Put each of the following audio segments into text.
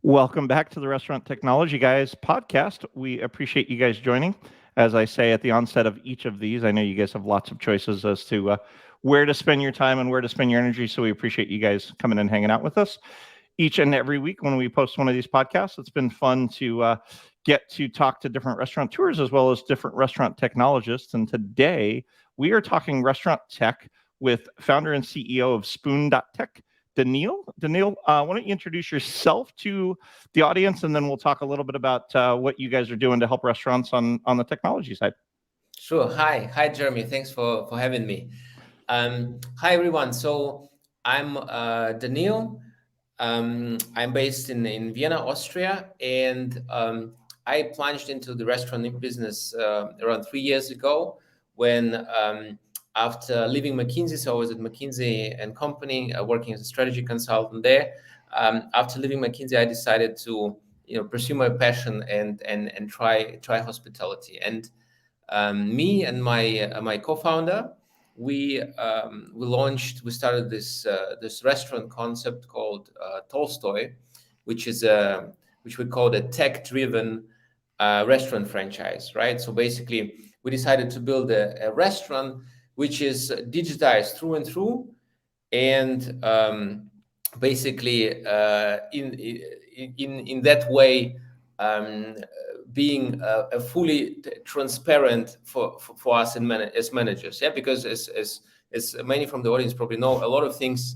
Welcome back to the Restaurant Technology Guys podcast. We appreciate you guys joining. As I say at the onset of each of these, I know you guys have lots of choices as to where to spend your time and where to spend your energy. So we appreciate you guys coming and hanging out with us each and every week when we post one of these podcasts. It's been fun to get to talk to different restaurateurs as well as different restaurant technologists. And today we are talking restaurant tech with founder and CEO of spoon.tech, Daniil. Daniil, why don't you introduce yourself to the audience, and then we'll talk a little bit about what you guys are doing to help restaurants on the technology side. Sure. Hi, Jeremy. Thanks for having me. Hi, everyone. So I'm Daniil. I'm based in Vienna, Austria, and I plunged into the restaurant business around 3 years ago when after leaving McKinsey, so I was at McKinsey and Company working as a strategy consultant there. After leaving McKinsey, I decided to pursue my passion and try hospitality. And me and my co-founder, we started this restaurant concept called Tolstoy, which we call a tech-driven restaurant franchise, right? So basically, we decided to build a restaurant which is digitized through and through, and basically in that way, being a fully transparent for us as managers, yeah, because as many from the audience probably know, a lot of things,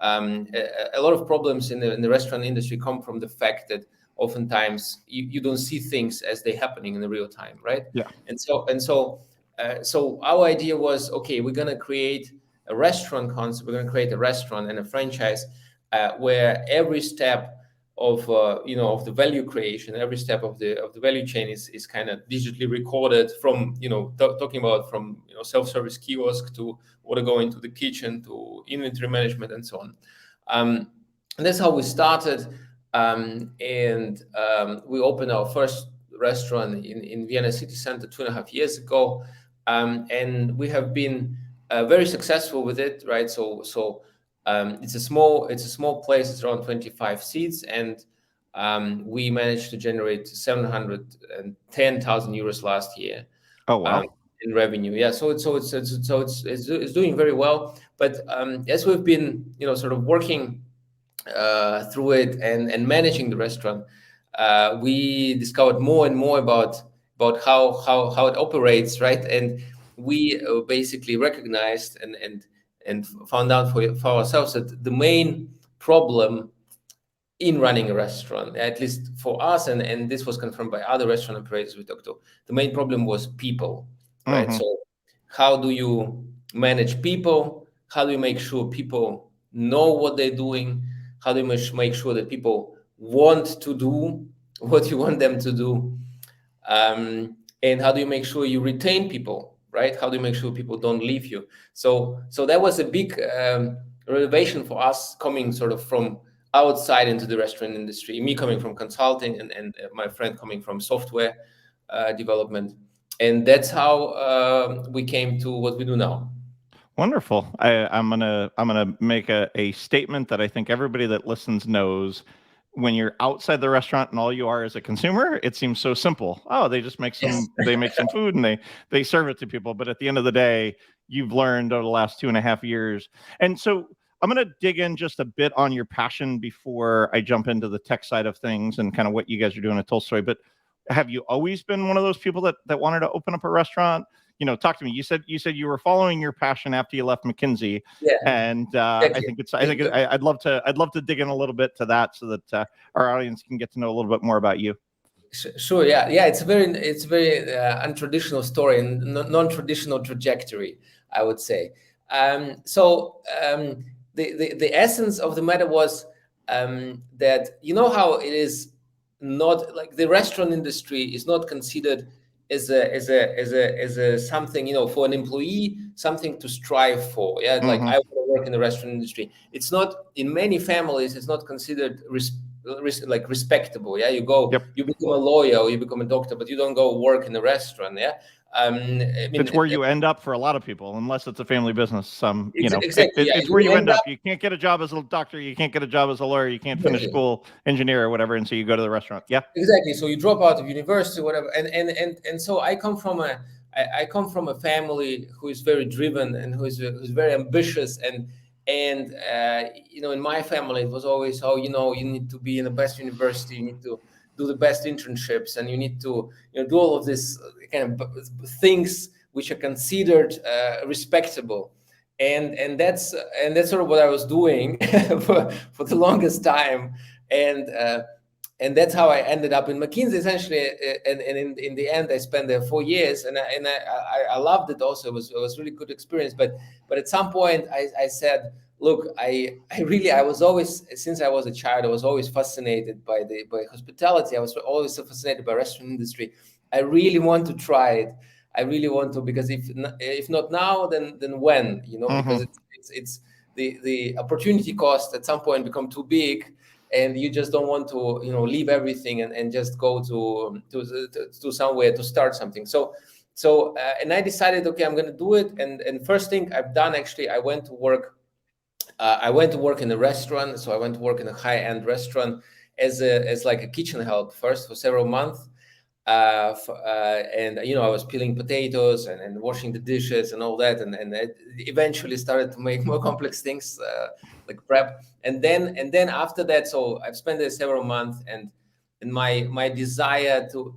a lot of problems in the restaurant industry come from the fact that oftentimes you don't see things as they're happening in the real time, right? Yeah. So our idea was, okay, we're going to create a restaurant concept. We're going to create a restaurant and a franchise where every step of of the value creation, every step of the value chain is kind of digitally recorded, from talking about from self-service kiosk to order going to the kitchen to inventory management and so on. And that's how we started. And we opened our first restaurant in Vienna city center 2.5 years ago. And we have been very successful with it, right? So it's a small place. It's around 25 seats, and we managed to generate 710,000 euros last year. Oh wow. In revenue. Yeah, so it's doing very well. But as we've been sort of working through it and managing the restaurant, we discovered more and more about how it operates, right? And we basically recognized and found out for ourselves that the main problem in running a restaurant, at least for us, and this was confirmed by other restaurant operators we talked to, the main problem was people, right? Mm-hmm. So how do you manage people? How do you make sure people know what they're doing? How do you make sure that people want to do what you want them to do? And how do you make sure you retain people, right? How do you make sure people don't leave you? So that was a big renovation for us, coming sort of from outside into the restaurant industry, me coming from consulting and my friend coming from software development. And that's how we came to what we do now. Wonderful. I'm gonna make a statement that I think everybody that listens knows. When you're outside the restaurant and all you are is a consumer, it seems so simple. Oh, they just make Yes. some food and they serve it to people. But at the end of the day, you've learned over the last 2.5 years. And so I'm going to dig in just a bit on your passion before I jump into the tech side of things and kind of what you guys are doing at Tolstoy. But have you always been one of those people that wanted to open up a restaurant? Talk to me. You said you were following your passion after you left McKinsey, Yeah, and exactly. I'd love to dig in a little bit to that so that our audience can get to know a little bit more about you. Sure. Yeah. It's a very untraditional story and non-traditional trajectory, I would say. The essence of the matter was that how it is, not like the restaurant industry is not considered as a something for an employee, something to strive for. Yeah, like Mm-hmm. I want to work in the restaurant industry. It's not, in many families, it's not considered like respectable. Yeah, Yep. you become a lawyer or you become a doctor, but you don't go work in a restaurant. Yeah, I mean, It's where you end up for a lot of people, unless it's a family business. exactly. Yeah, It's where you you end end up. up You can't get a job as a doctor. You can't get a job as a lawyer. You can't finish exactly. school, engineer, or whatever, and so you go to the restaurant. Yeah. Exactly. So you drop out of university, whatever, and so I come from a family who is very driven and who's very ambitious, and in my family it was always, oh, you need to be in the best university, you need to do the best internships, and you need to do all of this kind of things which are considered respectable, and that's sort of what I was doing for the longest time, and. And that's how I ended up in McKinsey essentially. And in the end, I spent there 4 years, and I loved it. Also, it was really good experience. But at some point, I said, look, I was always, since I was a child, I was always fascinated by hospitality. I was always so fascinated by restaurant industry. I really want to try it. I really want to, because if not now, then when? Because Hmm. it's the opportunity cost at some point become too big, and you just don't want to leave everything and just go to somewhere to start something. And I decided, okay, I'm going to do it. And first thing I've done, actually, I went to work in a restaurant. So I went to work in a high-end restaurant as like a kitchen help first for several months. And I was peeling potatoes and washing the dishes and all that, and I eventually started to make more complex things, like prep. And then after that, so I've spent there several months, and my desire to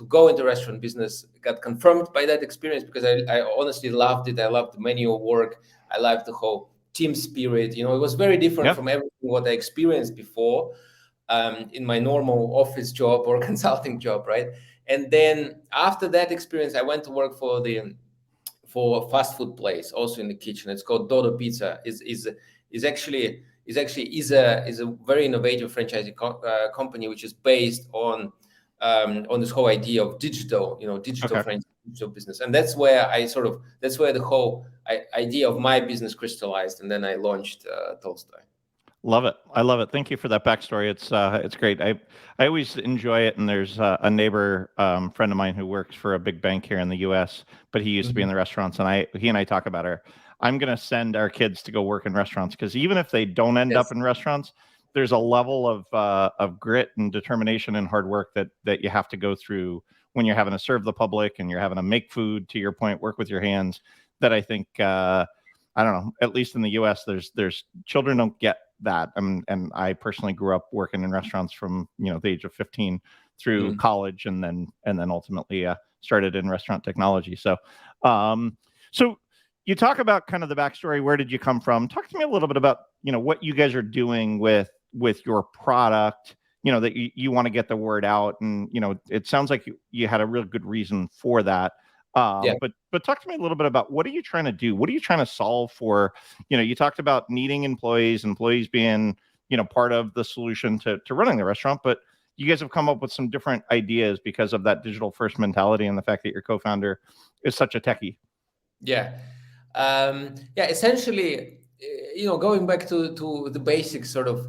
go into restaurant business got confirmed by that experience, because I honestly loved it. I loved the manual work. I loved the whole team spirit. It was very different Yep. from everything what I experienced before, in my normal office job or consulting job, right? And then after that experience, I went to work for a fast food place, also in the kitchen. It's called Dodo Pizza. Is a very innovative franchising company, which is based on this whole idea of digital Okay. franchise, digital business, and that's where the whole idea of my business crystallized, and then I launched Tolstoy. Love it. I love it. Thank you for that backstory. It's great. I always enjoy it. And there's a neighbor friend of mine who works for a big bank here in the U.S., but he used to be in Mhm. the restaurants, and he and I talk about her. I'm going to send our kids to go work in restaurants, because even if they don't end up Yes. in restaurants, there's a level of grit and determination and hard work that you have to go through when you're having to serve the public and you're having to make food. To your point, work with your hands. That I think. I don't know. At least in the U.S., there's children don't get that. And I personally grew up working in restaurants from the age of 15 through Mm. college, and then ultimately started in restaurant technology. Um, so you talk about kind of the backstory. Where did you come from? Talk to me a little bit about what you guys are doing with your product. That you want to get the word out, and it sounds like you had a real good reason for that. Yeah. But talk to me a little bit about, what are you trying to do? What are you trying to solve for? You talked about needing employees being, part of the solution to running the restaurant, but you guys have come up with some different ideas because of that digital first mentality and the fact that your co-founder is such a techie. Yeah. Yeah. Essentially, going back to the basics, sort of,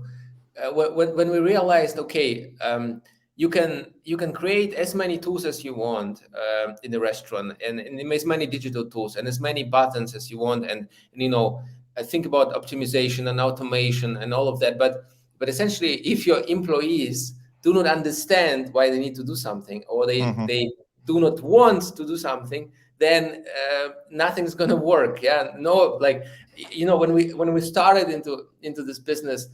when we realized, okay, you can create as many tools as you want in the restaurant, and as many digital tools and as many buttons as you want, and I think about optimization and automation and all of that, but essentially, if your employees do not understand why they need to do something, or they Hmm. they do not want to do something, then nothing's gonna work. Yeah, no, like, when we started into this business,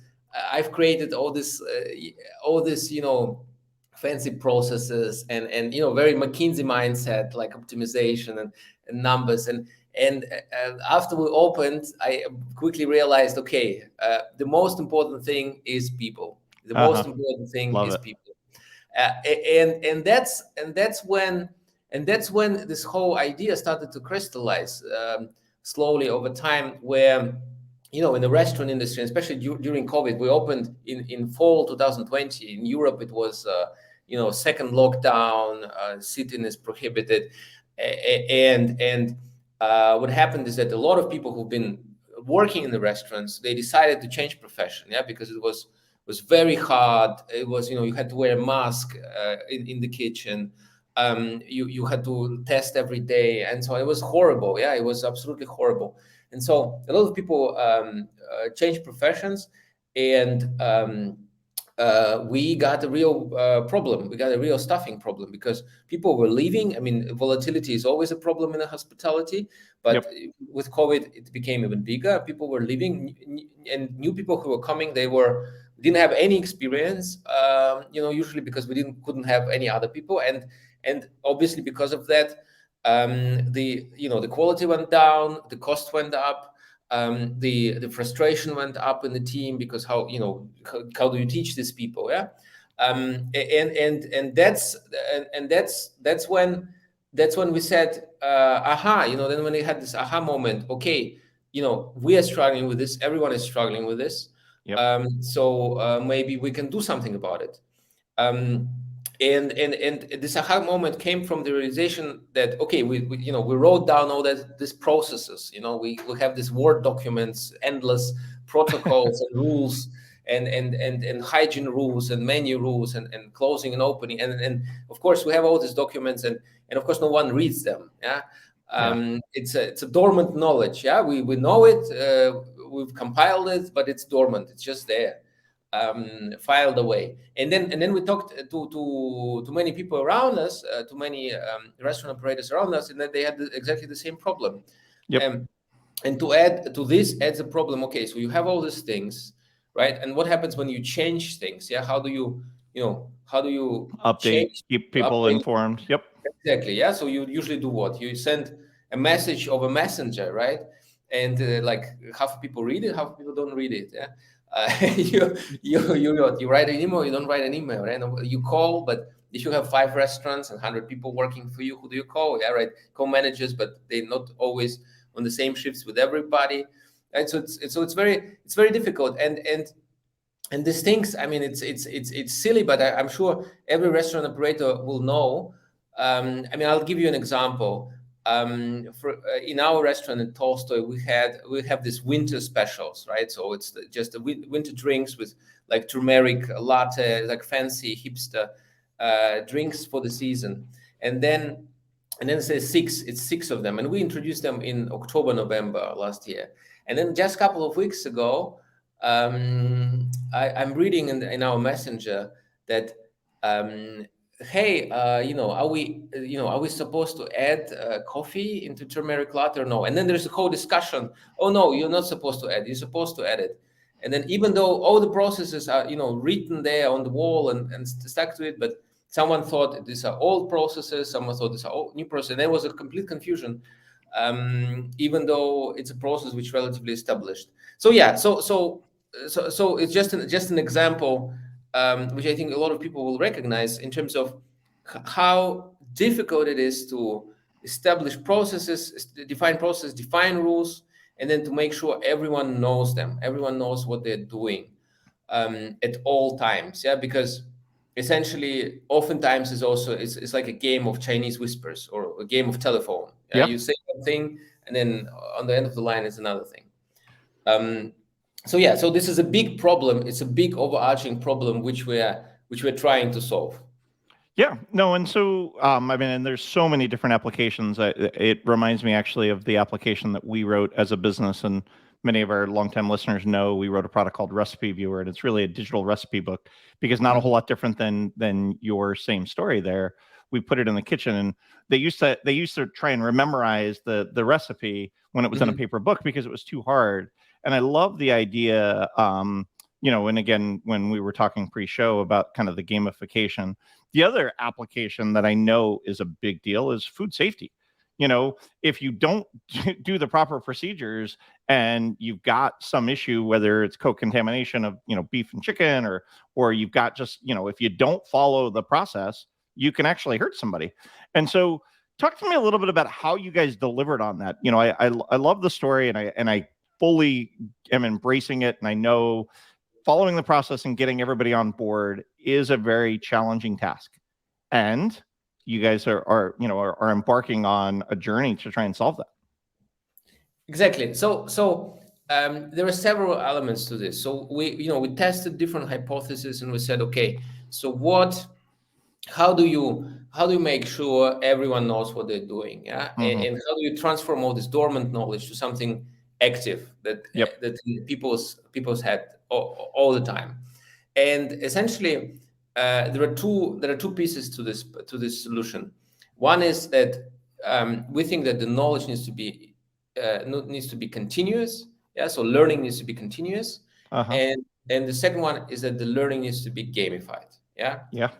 I've created all this fancy processes, and very McKinsey mindset, like optimization and numbers, and after we opened, I quickly realized, okay, the most important thing is people. The Uh-huh. most important thing Love is it. people. And that's when this whole idea started to crystallize, slowly over time, where in the restaurant industry, especially during COVID. We opened in fall 2020. In Europe, it was second lockdown. Sitting is prohibited. And what happened is that a lot of people who've been working in the restaurants, they decided to change profession, yeah, because it was very hard. It was, you had to wear a mask in the kitchen. You had to test every day, and so it was horrible. Yeah, it was absolutely horrible. And so a lot of people changed professions, and we got a real problem. We got a real staffing problem because people were leaving. I mean, volatility is always a problem in the hospitality, but Yep. with COVID, it became even bigger. People were leaving, and new people who were coming, they didn't have any experience. Usually because we couldn't have any other people, and obviously because of that, the quality went down, the cost went up, the frustration went up in the team because how do you teach these people? Yeah. And that's when we said, aha, then when we had this aha moment, okay, we are struggling with this, everyone is struggling with this. Yep. So maybe we can do something about it. um, and this aha moment came from the realization that, okay, we wrote down all that these processes. We have these Word documents, endless protocols and rules, and hygiene rules and menu rules, and closing and opening, and of course we have all these documents, and of course no one reads them. Yeah. Yeah. It's a dormant knowledge. Yeah, we know it, we've compiled it, but it's dormant, it's just there, filed away. And then we talked to many people around us, to many restaurant operators around us, and that they had exactly the same problem. Yep. um, and to add to this adds a problem. Okay, so you have all these things, right? And what happens when you change things? Yeah, how do you Update. change, Keep you people update? informed. Yep. Exactly. Yeah. So you usually do what? You send a message of a messenger, right? And like half of people read it, half of people don't read it. Yeah. You write an email, you don't write an email, right? You call, but if you have 5 restaurants and 100 people working for you, who do you call? Yeah, right. Call managers, but they're not always on the same shifts with everybody. And so it's very difficult. And these things, I mean, it's silly, but I'm sure every restaurant operator will know. I mean, I'll give you an example. In our restaurant in Tolstoy, we have these winter specials, right? So it's just the winter drinks with like turmeric latte, like fancy hipster drinks for the season. And then it's six of them, and we introduced them in October, November last year. And then just a couple of weeks ago, I'm reading in our messenger that, hey, are we supposed to add coffee into turmeric latte or no? And then there's a whole discussion. Oh no, you're not supposed to add. You're supposed to add it. And then even though all the processes are written there on the wall and stuck to it, but someone thought these are old processes. Someone thought these are old, new processes. And there was a complete confusion, even though it's a process which is relatively established. So yeah, so it's just an example, which I think a lot of people will recognize in terms of how difficult it is to establish processes, define processes, define rules, and then to make sure everyone knows them, everyone knows what they're doing at all times. Yeah, because essentially, oftentimes it's like a game of Chinese whispers or a game of telephone. Yeah. You say one thing, and then on the end of the line is another thing. Um, so yeah, so this is a big problem. It's a big overarching problem which we're trying to solve. Yeah, no, and so I mean, and there's so many different applications. It reminds me actually of the application that we wrote as a business, and many of our longtime listeners know we wrote a product called Recipe Viewer, and it's really a digital recipe book because not a whole lot different than your same story there. We put it in the kitchen, and they used to try and memorize the recipe when it was in a Mhm. paper book because it was too hard. And I love the idea. And again, when we were talking pre-show about kind of the gamification, the other application that I know is a big deal is food safety. If you don't do the proper procedures and you've got some issue, whether it's co-contamination of, beef and chicken, or you've got just, if you don't follow the process, you can actually hurt somebody. And so talk to me a little bit about how you guys delivered on that. I love the story, and I fully am embracing it. And I know following the process and getting everybody on board is a very challenging task. And you guys are embarking on a journey to try and solve that. Exactly. So there are several elements to this. So we tested different hypotheses, and we said, okay, so how do you make sure everyone knows what they're doing, yeah, Hmm. and how do you transform all this dormant knowledge to something active Yep. that in people's head all the time. And essentially, there are two pieces to this solution. One is that we think that the knowledge needs to be continuous. Yeah, so learning needs to be continuous, Uh-huh. and the second one is that the learning needs to be gamified. Yeah, Yeah.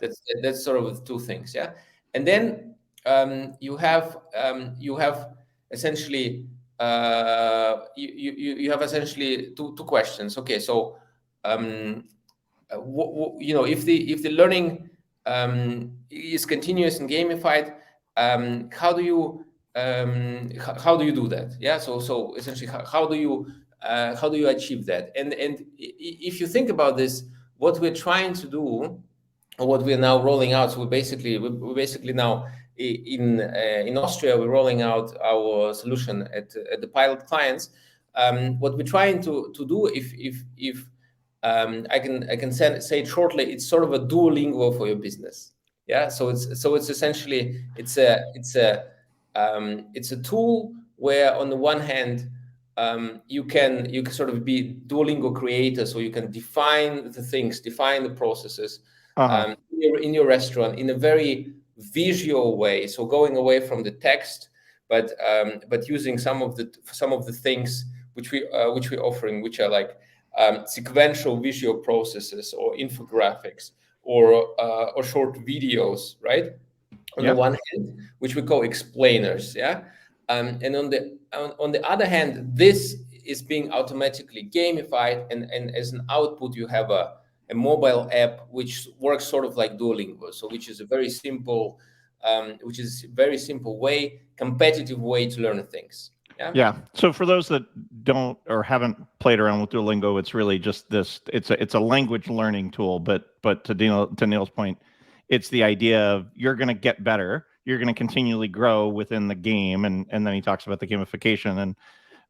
that's sort of the two things. Yeah, and then you have essentially you have essentially two questions. Okay, so um, if the learning is continuous and gamified, how do you do that? Yeah, so essentially, how do you achieve that? And if you think about this, what we're trying to do, or what we're now rolling out, so we basically now in Austria, we're rolling out our solution at the pilot clients. What we're trying to do, if I can say it shortly, it's sort of a Duolingo for your business. Yeah, so it's essentially it's a tool where on the one hand, you can sort of be Duolingo creator, so you can define the processes Uh-huh. in your restaurant in a very visual way. So going away from the text, but using some of the things which we're offering, which are like sequential visual processes or infographics or short videos, right? On the Yeah. one hand, which we call explainers, yeah, and on the other hand, this is being automatically gamified, and as an output, you have a mobile app which works sort of like Duolingo, so which is a very simple way, competitive way to learn things. Yeah. Yeah. So for those that don't or haven't played around with Duolingo, it's really just this. It's a language learning tool. But to Neil's point, it's the idea of you're going to get better. You're going to continually grow within the game, and then he talks about the gamification. And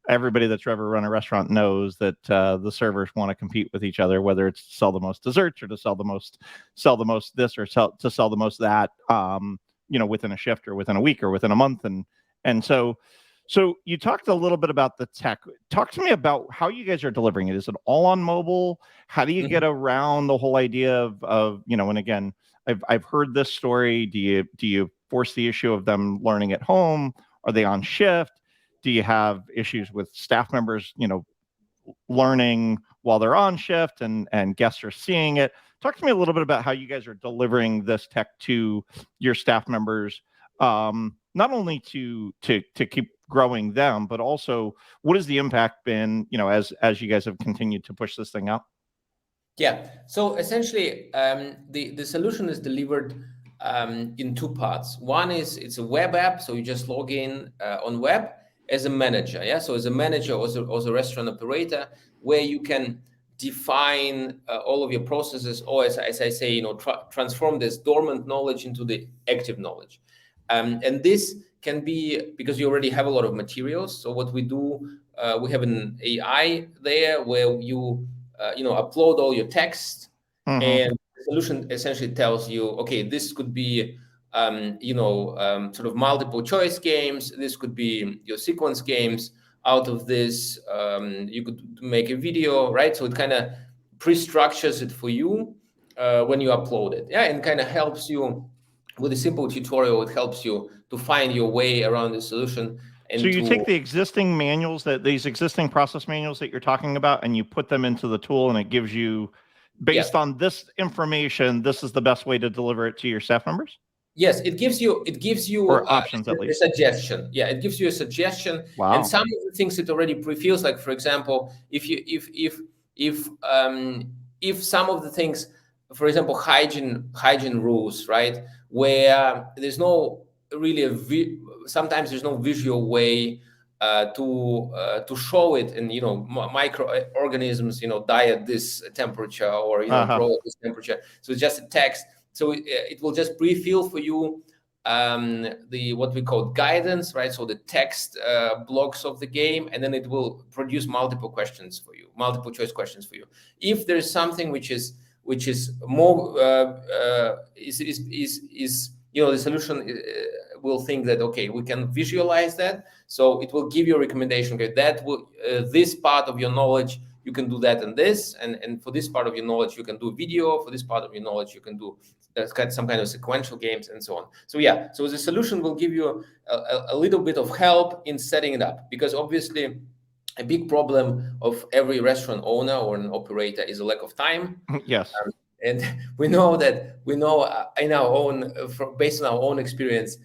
everybody that's ever run a restaurant knows that the servers want to compete with each other, whether it's to sell the most desserts or to sell the most this or sell the most that. Within a shift or within a week or within a month, and so you talked a little bit about the tech. Talk to me about how you guys are delivering it. Is it all on mobile? How do you get Mhm. around the whole idea of. And again, I've heard this story. Do you force the issue of them learning at home? Are they on shift? Do you have issues with staff members, learning while they're on shift and guests are seeing it? Talk to me a little bit about how you guys are delivering this tech to your staff members, not only to keep growing them, but also what has the impact been, as you guys have continued to push this thing out? Yeah. So essentially, the solution is delivered in two parts. One is it's a web app, so you just log in on web as a manager. Yeah. So as a manager or as a restaurant operator, where you can define all of your processes, or as I say, transform this dormant knowledge into the active knowledge. And this can be because you already have a lot of materials. So what we do, we have an AI there where you upload all your text, Mm-hmm. and the solution essentially tells you, okay, this could be sort of multiple choice games. This could be your sequence games. Out of this, you could make a video, right? So it kind of pre-structures it for you when you upload it, yeah, and kind of helps you with a simple tutorial. It helps you to find your way around the solution So and you take to the existing manuals, these existing process manuals that you're talking about, and you put them into the tool, and it gives you, yeah. based on this information, this is the best way to deliver it to your staff members, Yes, it gives you or options at a least. suggestion. Yeah, it gives you a suggestion, and Wow. some of the things it already pre-fills. Like for example, if some of the things, for example, hygiene rules, right? Where there's no really sometimes there's no visual way to show it, and microorganisms die at this temperature, or Uh-huh. grow at this temperature. So it's just a text, so it will just pre-fill for you the what we call guidance, right? So the text blocks of the game, and then it will produce multiple choice questions for you. If there's something which is more is the solution will think that, okay, we can visualize that, so it will give you a recommendation. Okay, that will this part of your knowledge you can do that and this, and for this part of your knowledge you can do video. For this part of your knowledge you can do some kind of sequential games and so on. So yeah, so the solution will give you a little bit of help in setting it up, because obviously a big problem of every restaurant owner or an operator is a lack of time. Yes. And we know in our own, based on our own experience,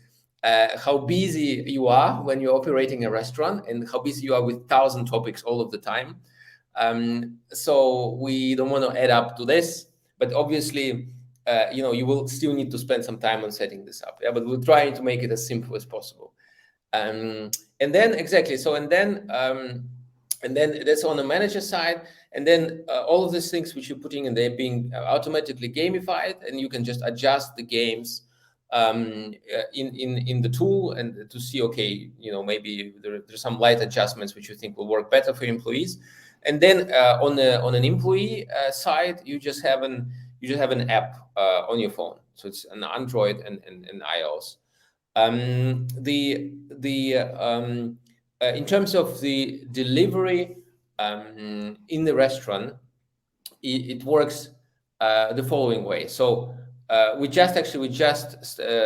how busy you are when you're operating a restaurant, and how busy you are with 1,000 topics all of the time. So we don't want to add up to this, but obviously, you will still need to spend some time on setting this up. Yeah, but we're trying to make it as simple as possible. And then exactly. So and then that's on the manager side. And then all of these things which you're putting in there being automatically gamified, and you can just adjust the games in the tool, and to see, okay, maybe there's some light adjustments which you think will work better for employees. And then on an employee side, you just have an app on your phone. So it's an Android and iOS. In terms of the delivery in the restaurant, it works the following way. So we just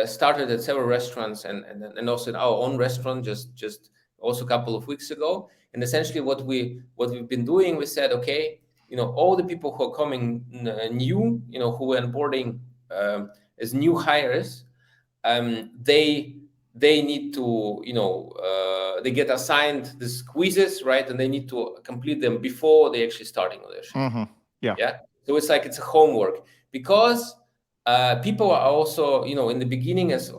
started at several restaurants, and also in our own restaurant just also a couple of weeks ago. And essentially what we've been doing, we said, okay, all the people who are coming new, who are onboarding as new hires, they need to, they get assigned these quizzes, right? And they need to complete them before they actually starting on their shift. Mm-hmm. Yeah. So it's like it's a homework, because people are also, in the beginning, as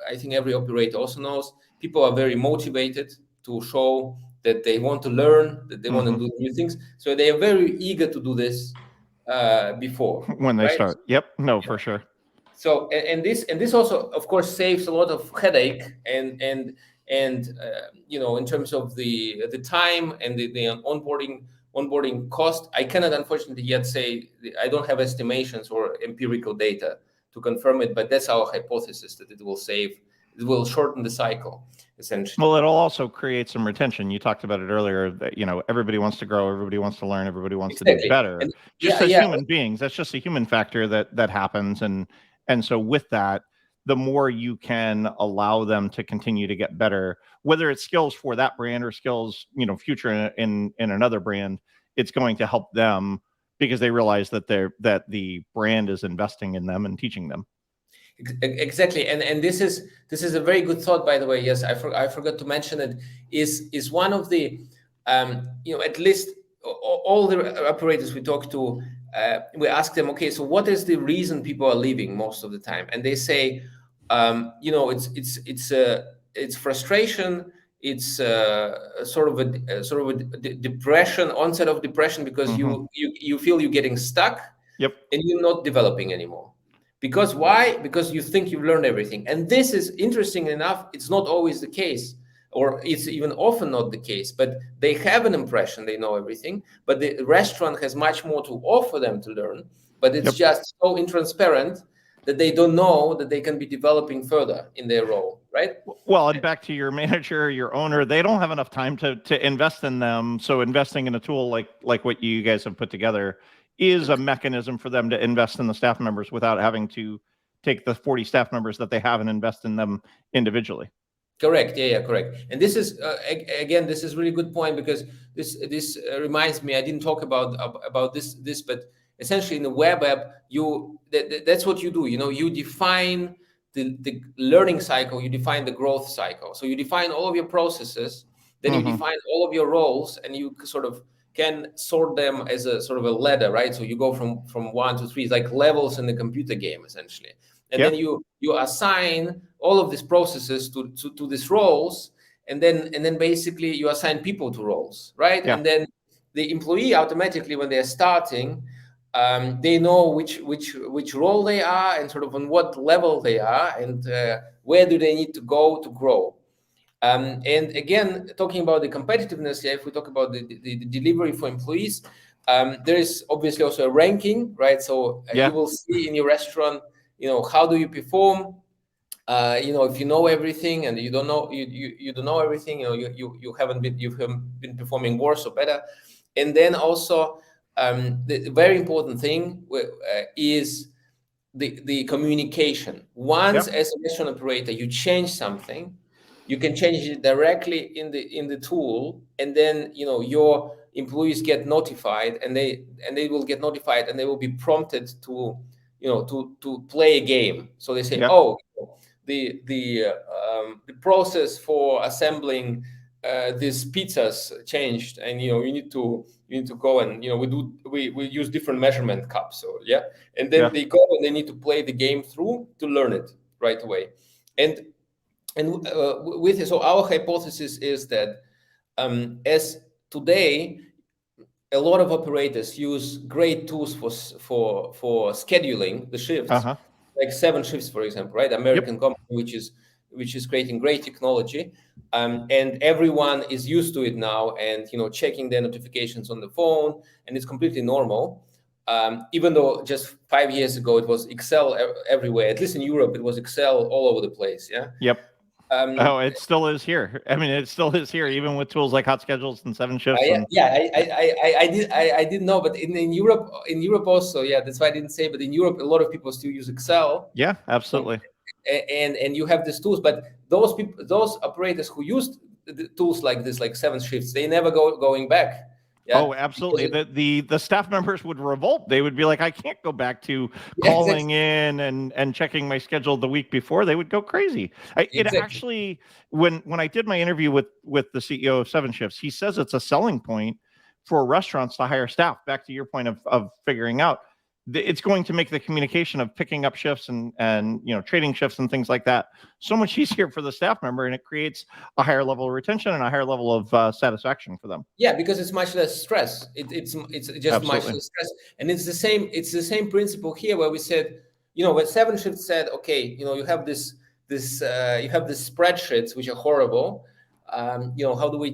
I think every operator also knows, people are very motivated to show that they want to learn, that they want to do new things. So they are very eager to do this before when they right? start. Yep. No, for sure. So and this also, of course, saves a lot of headache and in terms of the time and the onboarding cost. I cannot unfortunately yet say, I don't have estimations or empirical data to confirm it, but that's our hypothesis, that it will shorten the cycle essentially. Well, it'll also create some retention. You talked about it earlier, that everybody wants to grow, everybody wants to learn, everybody wants to do better. And just as human beings, that's just a human factor that happens. And so with that, the more you can allow them to continue to get better, whether it's skills for that brand or skills, future in another brand, it's going to help them, because they realize that the brand is investing in them and teaching them. Exactly, and this is a very good thought, by the way. Yes, I forgot to mention it. Is one of the at least all the operators we talk to, we ask them, okay, so what is the reason people are leaving most of the time? And they say, it's frustration. It's sort of a depression, onset of depression, because you feel you're getting stuck. Yep. And you're not developing anymore. Because why? Because you think you've learned everything. And this is, interesting enough, it's not always the case, or it's even often not the case, but they have an impression they know everything, but the restaurant has much more to offer them to learn, but it's just so intransparent that they don't know that they can be developing further in their role, right? Well, and back to your manager, your owner, they don't have enough time to invest in them. So investing in a tool like what you guys have put together is a mechanism for them to invest in the staff members without having to take the 40 staff members that they have and invest in them individually. Correct. Yeah, correct. And this is again, this is really good point, because this reminds me, I didn't talk about this, but essentially in the web app, that's what you do. You define the learning cycle, you define the growth cycle. So you define all of your processes, then you define all of your roles, and you sort of can sort them as a sort of a ladder, right? So you go from 1 to 3, it's like levels in the computer game essentially. And then you assign all of these processes to these roles, and then basically you assign people to roles, right? And then the employee automatically, when they're starting, they know which role they are, and sort of on what level they are, and where do they need to go to grow. And again, talking about the competitiveness, if we talk about the delivery for employees, There is obviously also a ranking, right? So you Yeah. will see in your restaurant, how do you perform? If you know everything and you don't know, you don't know everything, you haven't been performing worse or better. And then also, the very important thing is the communication. Once, Yep. as a restaurant operator, you change something, you can change it directly in the tool, and then your employees get notified, and they will get notified, and they will be prompted to to play a game. So they say, Yep. oh, the process for assembling these pizzas changed, and you need to go, and we use different measurement cups. So yeah, and then Yeah. they go and they need to play the game through to learn it right away. And and uh, with so our hypothesis is that, as today a lot of operators use great tools for scheduling the shifts, Uh-huh. like 7 shifts, for example, right? Yep. American company, which is creating great technology, and everyone is used to it now, and checking their notifications on the phone, and it's completely normal. Even though just 5 years ago it was Excel everywhere. At least in Europe, it was Excel all over the place. Yeah. Yep. Um, Oh, it still is here. I mean, it still is here, even with tools like hot schedules and 7 shifts Yeah, and yeah, I didn't know, but in Europe also, yeah, that's why I didn't say. But in Europe, a lot of people still use Excel, yeah, um, absolutely. and you have these tools. But those people, those operators who used the tools like this, like 7 shifts, they never going back. Yeah, Oh, because absolutely. The staff members would revolt. They would be like, I can't go back to yeah, calling in and checking my schedule the week before. They would go crazy. It exactly. actually, when I did my interview with the CEO of 7 Shifts, he says it's a selling point for restaurants to hire staff. Back to your point of figuring out, it's going to make the communication of picking up shifts and trading shifts and things like that so much easier for the staff member, and it creates a higher level of retention and a higher level of satisfaction for them. Yeah, because it's much less stress. It's just much Absolutely. less stress, and it's the same. It's the same principle here, where we said, when 7 Shift said, okay, you have this spreadsheets which are horrible. How do we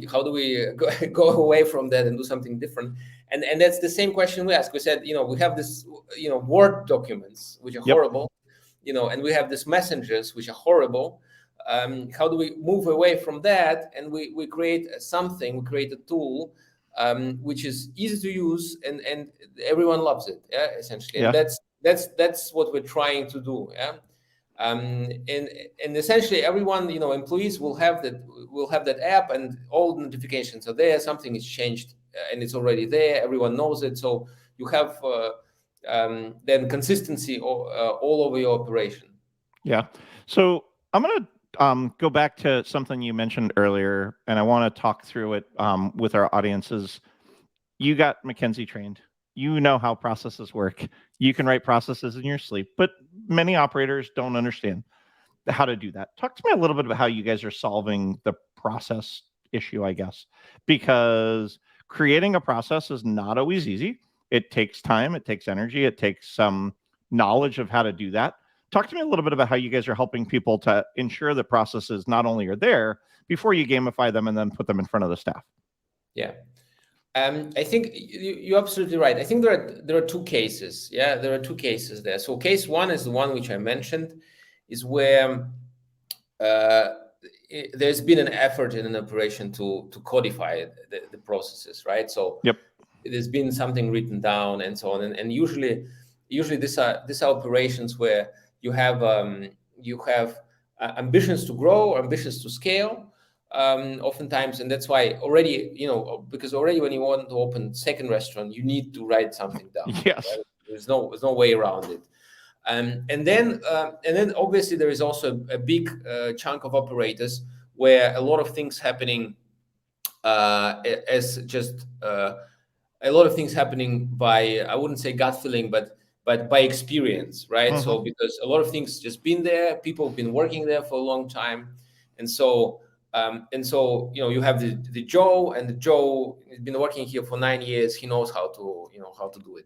go away from that and do something different? And that's the same question we asked. We said, we have this, Word documents which are Yep. horrible, and we have these messengers which are horrible. How do we move away from that? And we create something, we create a tool, which is easy to use, and everyone loves it, yeah, essentially. And Yeah. that's what we're trying to do. Yeah. And essentially everyone, employees will have that app, and all the notifications are there. Something is changed, and it's already there, everyone knows it. So you have then consistency all over your operation. Yeah. So I'm going to go back to something you mentioned earlier, and I want to talk through it with our audiences. You got McKinsey trained. You know how processes work. You can write processes in your sleep, but many operators don't understand how to do that. Talk to me a little bit about how you guys are solving the process issue, I guess, because creating a process is not always easy. It takes time, it takes energy, it takes some knowledge of how to do that. Talk to me a little bit about how you guys are helping people to ensure that processes not only are there before you gamify them and then put them in front of the staff. Yeah. I think you're absolutely right. I think there are two cases. Yeah, there are two cases there. So case one is the one which I mentioned, is where there's been an effort in an operation to codify the processes, right? So Yep. there's been something written down and so on, and usually these are operations where you have ambitions to grow, ambitions to scale, oftentimes. And that's why already, because already when you want to open second restaurant, you need to write something down, Yes. right? There's no way around it. And then obviously there is also a big chunk of operators where a lot of things happening, as just a lot of things happening by, I wouldn't say gut feeling, but by experience, right? Mm-hmm. So because a lot of things just been there, people have been working there for a long time, and so you have the Joe, and the Joe has been working here for 9 years. He knows how to do it,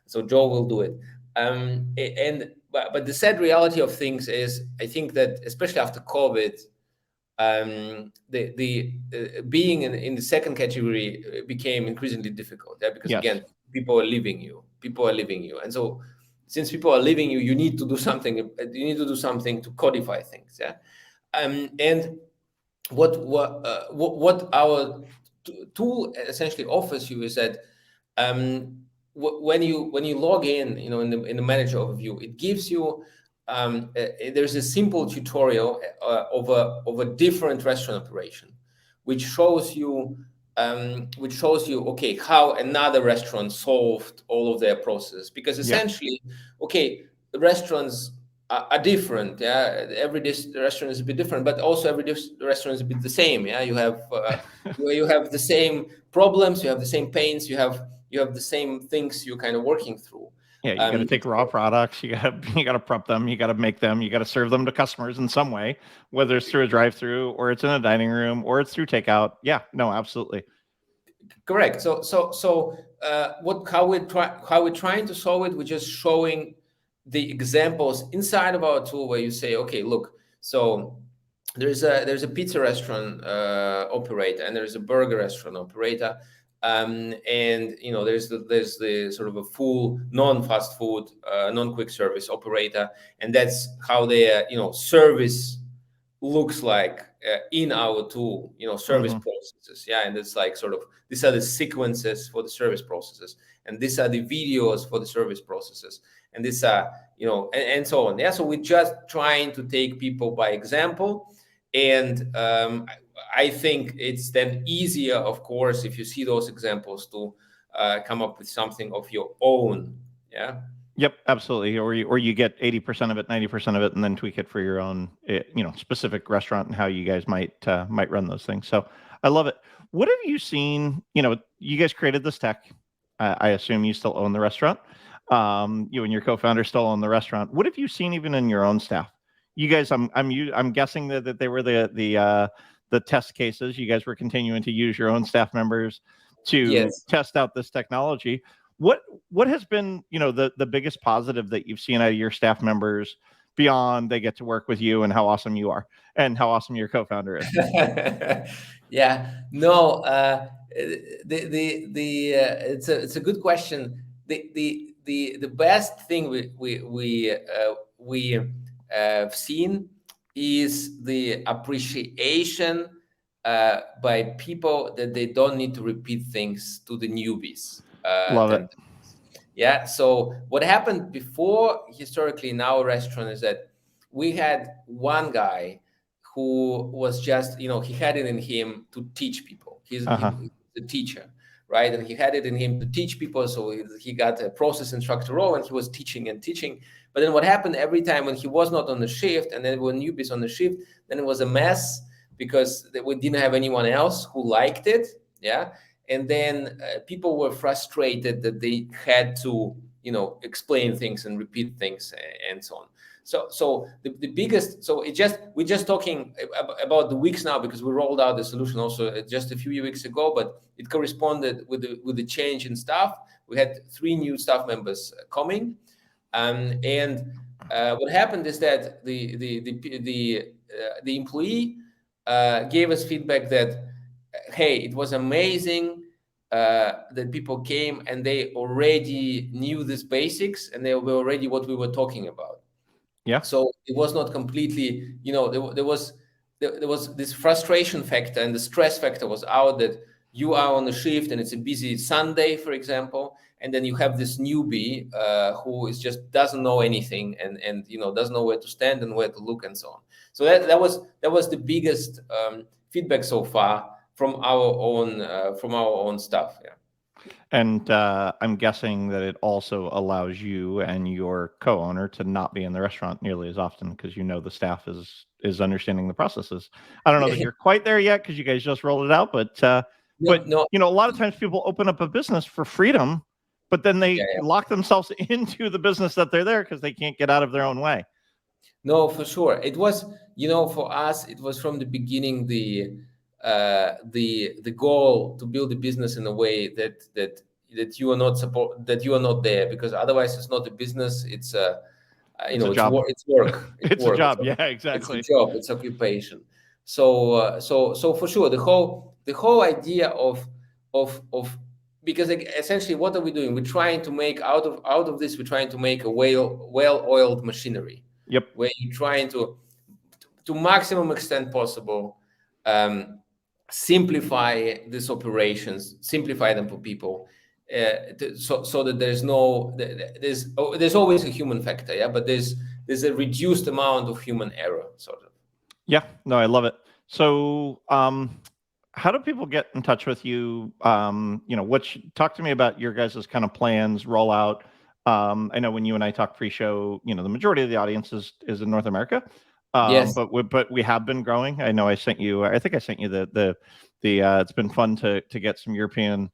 so Joe will do it. But the sad reality of things is, I think that especially after COVID, the being in the second category became increasingly difficult. Yeah, because Yes. again, people are leaving you. People are leaving you, and so since people are leaving you, you need to do something. You need to do something to codify things. Yeah, and what our tool essentially offers you is that when you log in, in the manager overview, it gives you there's a simple tutorial of a different restaurant operation, which shows you okay, how another restaurant solved all of their processes. Because Yeah. essentially, okay, the restaurants are different. Yeah, every restaurant is a bit different, but also every restaurant is a bit the same. Yeah, you have you have the same problems, you have the same pains, you have the same things you're kind of working through. Yeah, you got to take raw So products. You got to you got to prep them. You got to make them. You got to serve them to customers in some way, whether it's through a drive-through or it's in a dining room or it's through takeout. Yeah, no, absolutely. correct. What how we're trying to solve it, we're just showing the examples inside of our tool where you say, okay, look, so there's a pizza restaurant operator, and there's a burger restaurant operator, and there's the sort of a full non-fast food, non-quick service operator, and that's how their service looks like in our tool, service Hmm. processes. Yeah, and it's like sort of, these are the sequences for the service processes, and these are the videos for the service processes, and these are, and so on. Yeah, so we're just trying to take people by example. And I think it's then easier, of course, if you see those examples, to come up with something of your own. Yeah. Yep, absolutely. Or you get 80% of it, 90% of it, and then tweak it for your own, specific restaurant and how you guys might run those things. So I love it. What have you seen? You guys created this tech. I assume you still own the restaurant. You and your co-founder still own the restaurant. What have you seen even in your own staff? You guys, I'm guessing that they were the test cases. You guys were continuing to use your own staff members to Yes. test out this technology. What what has been, the biggest positive that you've seen out of your staff members beyond they get to work with you and how awesome you are and how awesome your co-founder is? Yeah, no, it's a good question. The best thing we have seen is the appreciation by people that they don't need to repeat things to the newbies. Love it. Yeah. So what happened before historically in our restaurant is that we had one guy who was just, he had it in him to teach people. Uh-huh. He's a teacher, right? And he had it in him to teach people. So he got a process instructor role, and he was teaching and teaching. But then what happened every time when he was not on the shift, and then when newbies on the shift, then it was a mess because we didn't have anyone else who liked it. Yeah. And then people were frustrated that they had to explain things and repeat things and so on. So the biggest, so we're just talking about the weeks now, because we rolled out the solution also just a few weeks ago, but it corresponded with the change in staff. We had 3 new staff members coming, and what happened is that the employee gave us feedback that, hey, it was amazing that people came and they already knew these basics, and they were already what we were talking about. Yeah. So it was not completely, there was this frustration factor, and the stress factor was out, that you are on the shift and it's a busy Sunday, for example, and then you have this newbie who is just doesn't know anything, and doesn't know where to stand and where to look and so on. So that was the biggest feedback so far from our own stuff. Yeah. And I'm guessing that it also allows you and your co-owner to not be in the restaurant nearly as often because the staff is understanding the processes. I don't know that Yeah. you're quite there yet because you guys just rolled it out, but No, no. a lot of times people open up a business for freedom, but then Yeah, they yeah. lock themselves into the business that they're there because they can't get out of their own way. No, for sure. It was, for us, it was from the beginning the goal to build a business in a way that you are not that you are not there, because otherwise it's not a business. It's It's a it's job. work. It's work. It's It's a work. job. Yeah, It's a exactly. job. It's occupation. So for sure, the whole idea of because essentially, what are we doing? We're trying to make out of this. We're trying to make a well-oiled machinery, Yep. where you're trying to maximum extent possible, um, simplify these operations, simplify them for people, so that there's always a human factor, yeah, but there's a reduced amount of human error, sort of. Yeah. No, I love it. So, how do people get in touch with you? Talk to me about your guys' kind of plans, rollout. I know when you and I talk pre-show, the majority of the audience is in North America, Yes. but we have been growing. I know I think I sent you the. It's been fun to get some European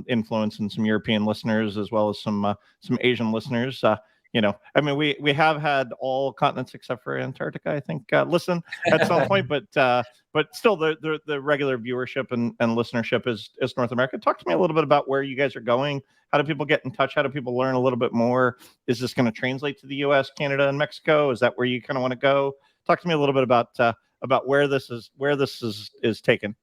influence and some European listeners as well as some Asian listeners. I mean, we have had all continents except for Antarctica, I think, listen at some point, but still the regular viewership and listenership is North America. Talk to me a little bit about where you guys are going. How do people get in touch? How do people learn a little bit more? Is this going to translate to the U.S., Canada, and Mexico? Is that where you kind of want to go? Talk to me a little bit about where this is taken.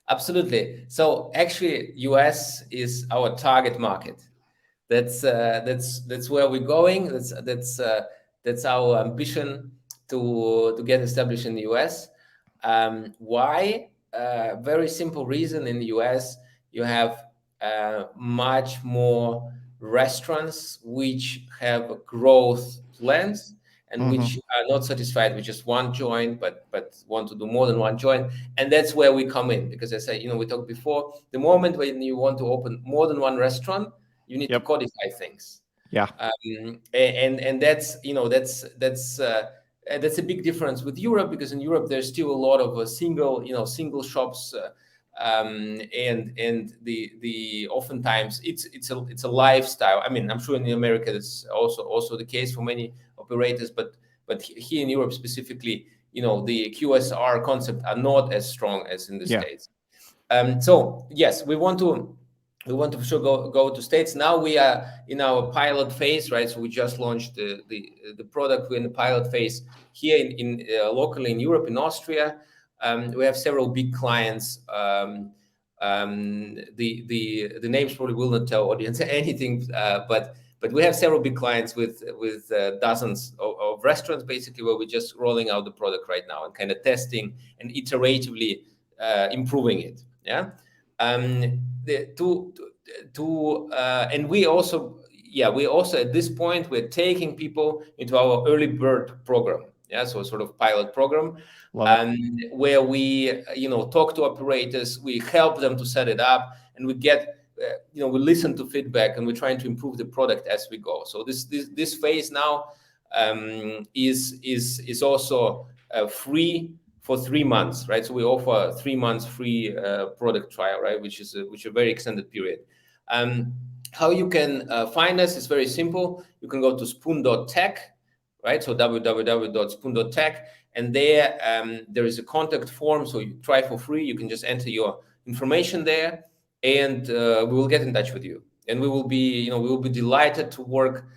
Absolutely. So actually, US is our target market. That's where we're going. That's our ambition to get established in the US. Why? Very simple reason. In the US, you have much more restaurants which have growth plans and Mm-hmm. which are not satisfied with just one joint, but want to do more than one joint. And that's where we come in, because as we talked before, the moment when you want to open more than one restaurant, you need to Yep. codify things. Yeah. And that's a big difference with Europe, because in Europe there's still a lot of single shops, and the oftentimes it's a lifestyle. I mean, I'm sure in America that's also the case for many operators, but here in Europe specifically, the QSR concept are not as strong as in the Yeah. States. So yes, we want to for sure go to States. Now we are in our pilot phase, right? So we just launched the product. We're in the pilot phase here in locally in Europe, in Austria. We have several big clients. The names probably will not tell audience anything, but we have several big clients with dozens of restaurants, basically, where we're just rolling out the product right now and kind of testing and iteratively improving it. Yeah. And we also at this point we're taking people into our early bird program. Yeah, so sort of pilot program, Love it. where we talk to operators, we help them to set it up, and we get we listen to feedback, and we're trying to improve the product as we go. So this phase now is also free for 3 months, right? So we offer 3 months free product trial, right? Which is a very extended period. How you can find us is very simple. You can go to spoon.tech, right? So www.spoon.tech, and there is a contact form. So you try for free. You can just enter your information there, and we will get in touch with you. And we will be delighted to work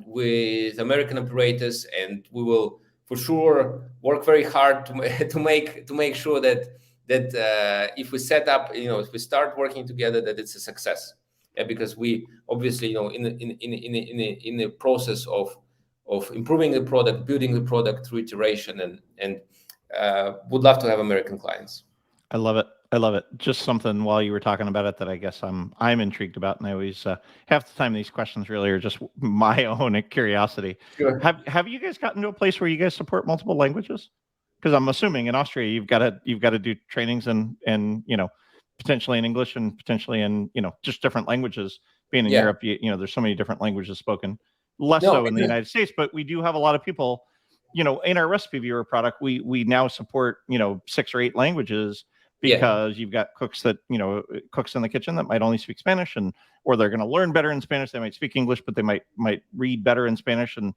with American operators, and we will for sure work very hard to make sure that if we set up, if we start working together, that it's a success. Yeah, because we obviously, in the process of improving the product, building the product through iteration, and would love to have American clients. I love it. I love it. Just something while you were talking about it that I guess I'm intrigued about, and I always half the time these questions really are just my own curiosity. Sure. Have you guys gotten to a place where you guys support multiple languages? Because I'm assuming in Austria you've got to do trainings and potentially in English and potentially in just different languages. Being in Yeah. Europe, there's so many different languages spoken. Less No. so in the United States, but we do have a lot of people. In our recipe viewer product, we now support 6 or 8 languages, Yeah. because you've got cooks cooks in the kitchen that might only speak Spanish, or they're going to learn better in Spanish. They might speak English, but they might read better in Spanish and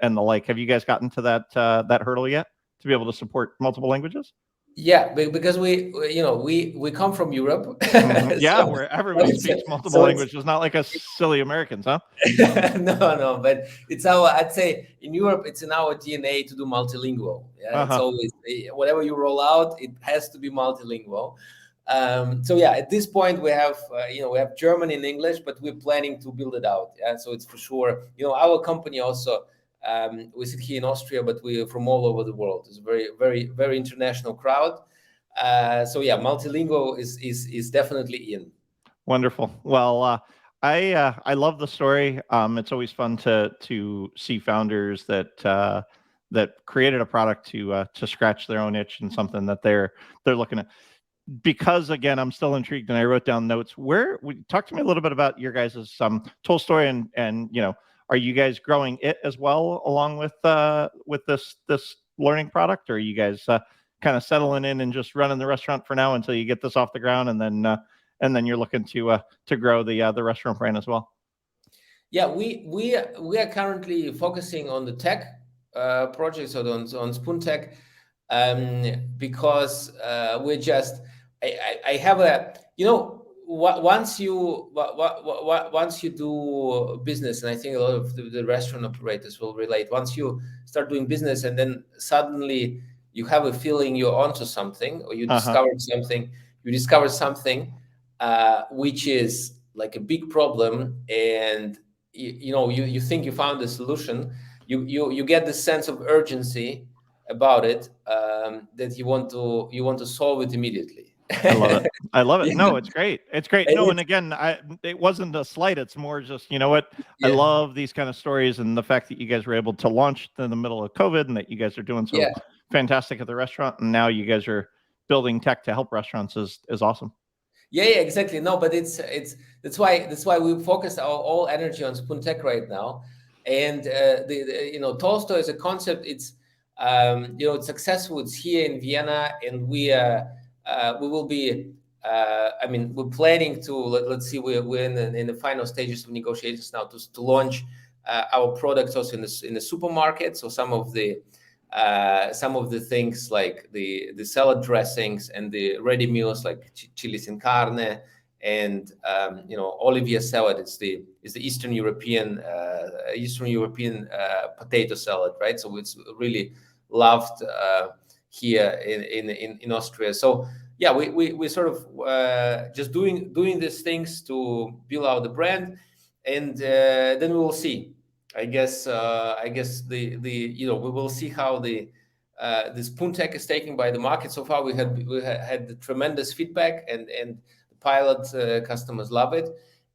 the like. Have you guys gotten to that hurdle yet to be able to support multiple languages? Yeah, because we come from Europe. Yeah, so, where everybody speaks multiple so it's languages, not like us silly Americans, huh? no, but I'd say in Europe, it's in our DNA to do multilingual. Yeah, it's Uh-huh. always whatever you roll out, it has to be multilingual. So yeah, at this point we have we have German in English, but we're planning to build it out. Yeah, so it's for sure. Our company also, we sit here in Austria, but we're from all over the world. It's a very, very, very international crowd. So yeah, multilingual is definitely in. Wonderful. Well, I love the story. It's always fun to see founders that created a product to scratch their own itch and something that they're looking at. Because again, I'm still intrigued, and I wrote down notes. Talk to me a little bit about your guys' Tolstoy, and are you guys growing it as well along with this learning product, or are you guys kind of settling in and just running the restaurant for now until you get this off the ground, and then you're looking to grow the restaurant brand as well? Yeah, we are currently focusing on the tech projects, or on spoon.tech, because we're just I have a once you do business, and I think a lot of the restaurant operators will relate. Once you start doing business, and then suddenly you have a feeling you're onto something, or you discover something which is like a big problem, and you think you found the solution. You get this sense of urgency about it, that you want to solve it immediately. I love it. I love it. Yeah, No, it's great. It's great. and No, and again, it wasn't a slight. It's more just, you know what? I yeah, love these kind of stories, and the fact that you guys were able to launch in the middle of COVID, and that you guys are doing so yeah. fantastic at the restaurant, and now you guys are building tech to help restaurants is awesome. Yeah, exactly. No, but it's that's why we focus our all energy on spoon tech right now. And Tolstoy as a concept, it's successful. It's here in Vienna, and we will be. I mean, we're planning to let's see. We're in the final stages of negotiations now to launch our products also in the supermarket. So some of the things like the salad dressings and the ready meals like chili sin carne, and Olivier salad. Is the Eastern European potato salad, right? So it's really loved here in Austria. So yeah, we sort of just doing these things to build out the brand, and then we will see. I guess we will see how the spoon tech is taken by the market. So far, we had the tremendous feedback, and the pilot customers love it,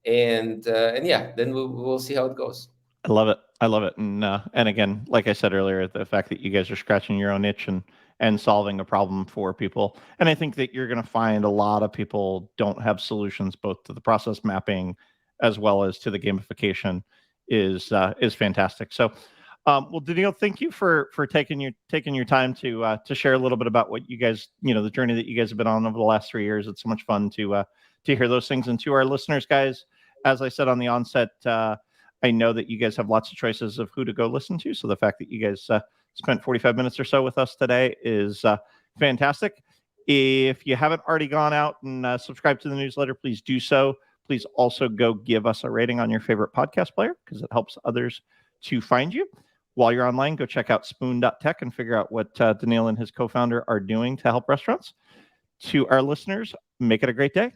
and yeah, then we'll see how it goes. I love it. I love it. And again, like I said earlier, the fact that you guys are scratching your own itch and solving a problem for people. And I think that you're going to find a lot of people don't have solutions both to the process mapping as well as to the gamification is fantastic. So, well, Daniil, thank you for taking your time to share a little bit about what you guys, the journey that you guys have been on over the last 3 years. It's so much fun to hear those things. And to our listeners, guys, as I said on the onset, I know that you guys have lots of choices of who to go listen to. So the fact that you guys spent 45 minutes or so with us today is fantastic. If you haven't already gone out and subscribed to the newsletter, please do so. Please also go give us a rating on your favorite podcast player, because it helps others to find you. While you're online, go check out spoon.tech and figure out what Daniil and his co-founder are doing to help restaurants. To our listeners, make it a great day.